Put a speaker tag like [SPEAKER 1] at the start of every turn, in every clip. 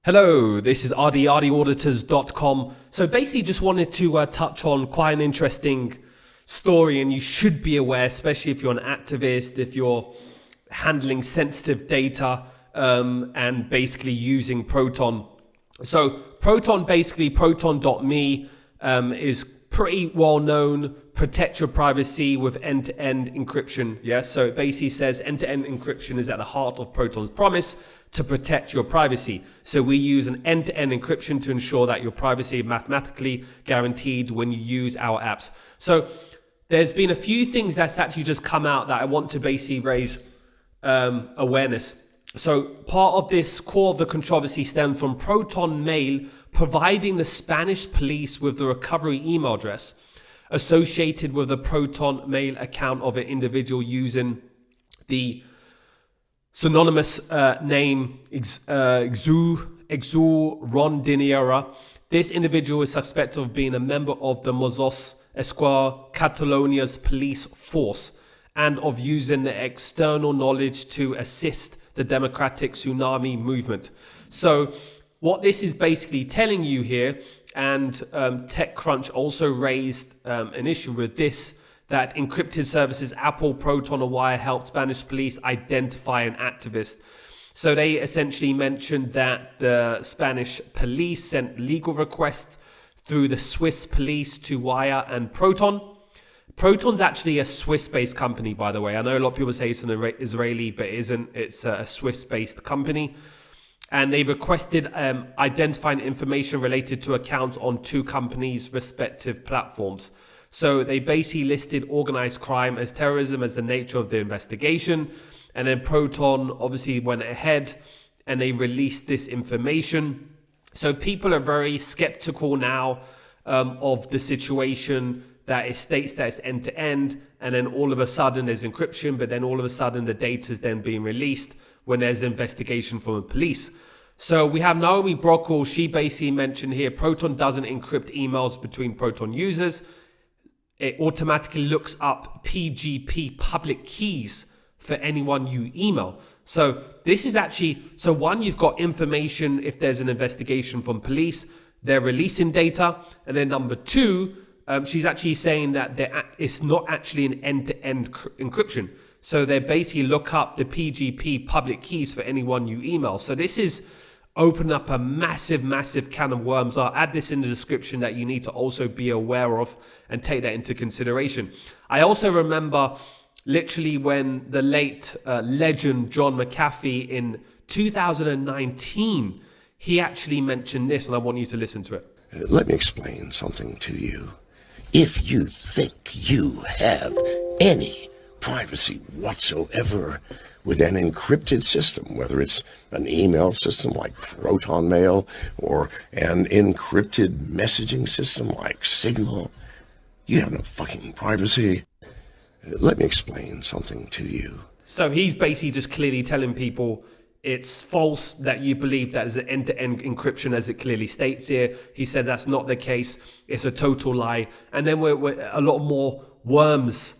[SPEAKER 1] Hello, this is RDAuditors.com. So basically just wanted to touch on quite an interesting story, and you should be aware, especially if you're an activist, if you're handling sensitive data and basically using Proton. So Proton.me is pretty well known, protect your privacy with end-to-end encryption. Yes, so it basically says end-to-end encryption is at the heart of Proton's promise to protect your privacy. So we use an end-to-end encryption to ensure that your privacy is mathematically guaranteed when you use our apps. So there's been a few things that's actually just come out that I want to basically raise awareness. So part of this core of the controversy stems from Proton Mail providing the Spanish police with the recovery email address associated with the Proton Mail account of an individual using the synonymous name Exu Rondinera. This individual is suspected of being a member of the Mossos Esquadra Catalonia's police force and of using the external knowledge to assist the democratic tsunami movement. So what this is basically telling you here, and TechCrunch also raised an issue with this, that encrypted services Apple, Proton and Wire helped Spanish police identify an activist. So they essentially mentioned that the Spanish police sent legal requests through the Swiss police to Wire and Proton. Proton's actually a Swiss-based company, by the way. I know a lot of people say it's an Israeli, but it isn't. It's a Swiss-based company. And they requested identifying information related to accounts on two companies' respective platforms. So they basically listed organized crime as terrorism as the nature of the investigation. And then Proton obviously went ahead and they released this information. So people are very skeptical now of the situation, that it states that it's end-to-end, and then all of a sudden there's encryption, but then all of a sudden the data is then being released when there's investigation from the police. So we have Naomi Brockle. She basically mentioned here, Proton doesn't encrypt emails between Proton users. It automatically looks up PGP public keys for anyone you email. So this is actually, so one, you've got information if there's an investigation from police, they're releasing data. And then number two, she's actually saying that it's not actually an end-to-end encryption. So they basically look up the PGP public keys for anyone you email. So this is opening up a massive can of worms. I'll add this in the description that you need to also be aware of and take that into consideration. I also remember literally when the late legend John McAfee in 2019, he actually mentioned this, and I want you to listen to it.
[SPEAKER 2] Let me explain something to you. If you think you have any privacy whatsoever with an encrypted system, whether it's an email system like Proton Mail or an encrypted messaging system like Signal, you have no fucking privacy. Let me explain something to you.
[SPEAKER 1] So he's basically just clearly telling people it's false that you believe that is an end-to-end encryption, as it clearly states here. He said that's not the case. It's a total lie. And then we're a lot more worms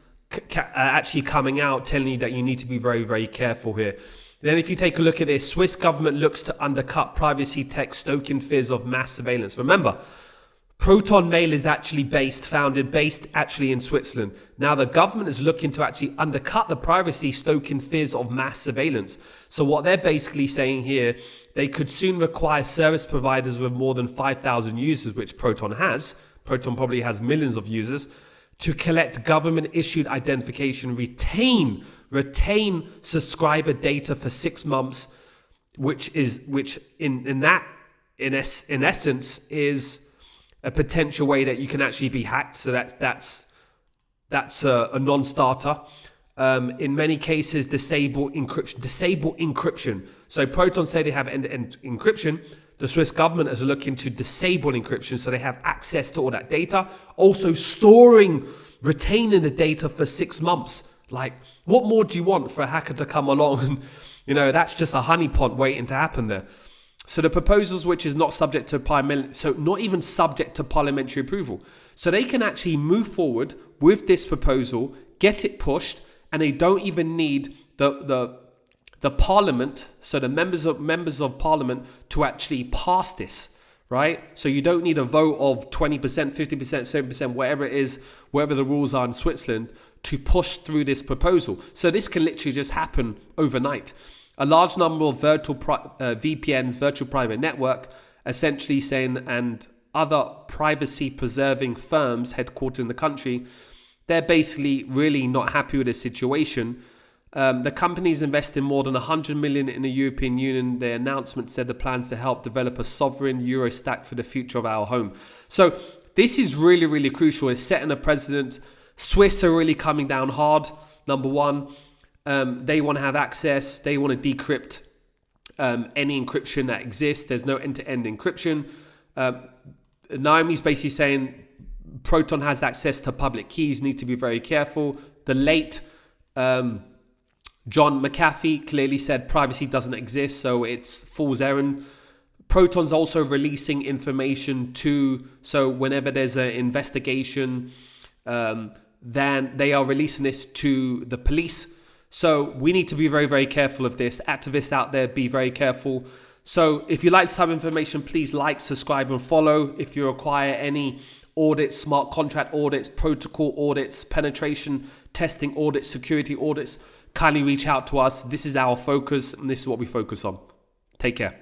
[SPEAKER 1] actually coming out telling you that you need to be very careful here. Then if you take a look at this, Swiss government looks to undercut privacy tech, stoking fears of mass surveillance. Remember, Proton Mail is actually based actually in Switzerland. Now the government is looking to actually undercut the privacy, stoking fears of mass surveillance. So what they're basically saying here, they could soon require service providers with more than 5,000 users, which Proton has. Proton probably has millions of users, to collect government-issued identification, retain subscriber data for 6 months, which in essence is a potential way that you can actually be hacked. So that's a non-starter. In many cases, disable encryption. So Proton say they have end-to-end encryption. The Swiss government is looking to disable encryption so they have access to all that data. Also retaining the data for 6 months. Like, what more do you want for a hacker to come along? And, that's just a honeypot waiting to happen there. So the proposals, which is not subject to not even subject to parliamentary approval. So they can actually move forward with this proposal, get it pushed, and they don't even need the the parliament, so the members of parliament, to actually pass this, right? So you don't need a vote of 20%, 50%, 7%, whatever it is, whatever the rules are in Switzerland, to push through this proposal. So this can literally just happen overnight. A large number of VPNs, virtual private network, essentially saying, and other privacy preserving firms headquartered in the country, they're basically really not happy with the situation. The company's invested more than 100 million in the European Union. The announcement said the plans to help develop a sovereign Euro stack for the future of our home. So this is really, really crucial. It's setting a precedent. Swiss are really coming down hard. Number one, they want to have access. They want to decrypt any encryption that exists. There's no end-to-end encryption. Naomi's basically saying Proton has access to public keys, need to be very careful. The late John McAfee clearly said privacy doesn't exist, so it's fool's errand. Proton's also releasing information so whenever there's an investigation, then they are releasing this to the police. So we need to be very, very careful of this. Activists out there, be very careful. So if you like this type of information, please like, subscribe and follow. If you require any audits, smart contract audits, protocol audits, penetration testing audits, security audits, kindly reach out to us. This is our focus and this is what we focus on. Take care.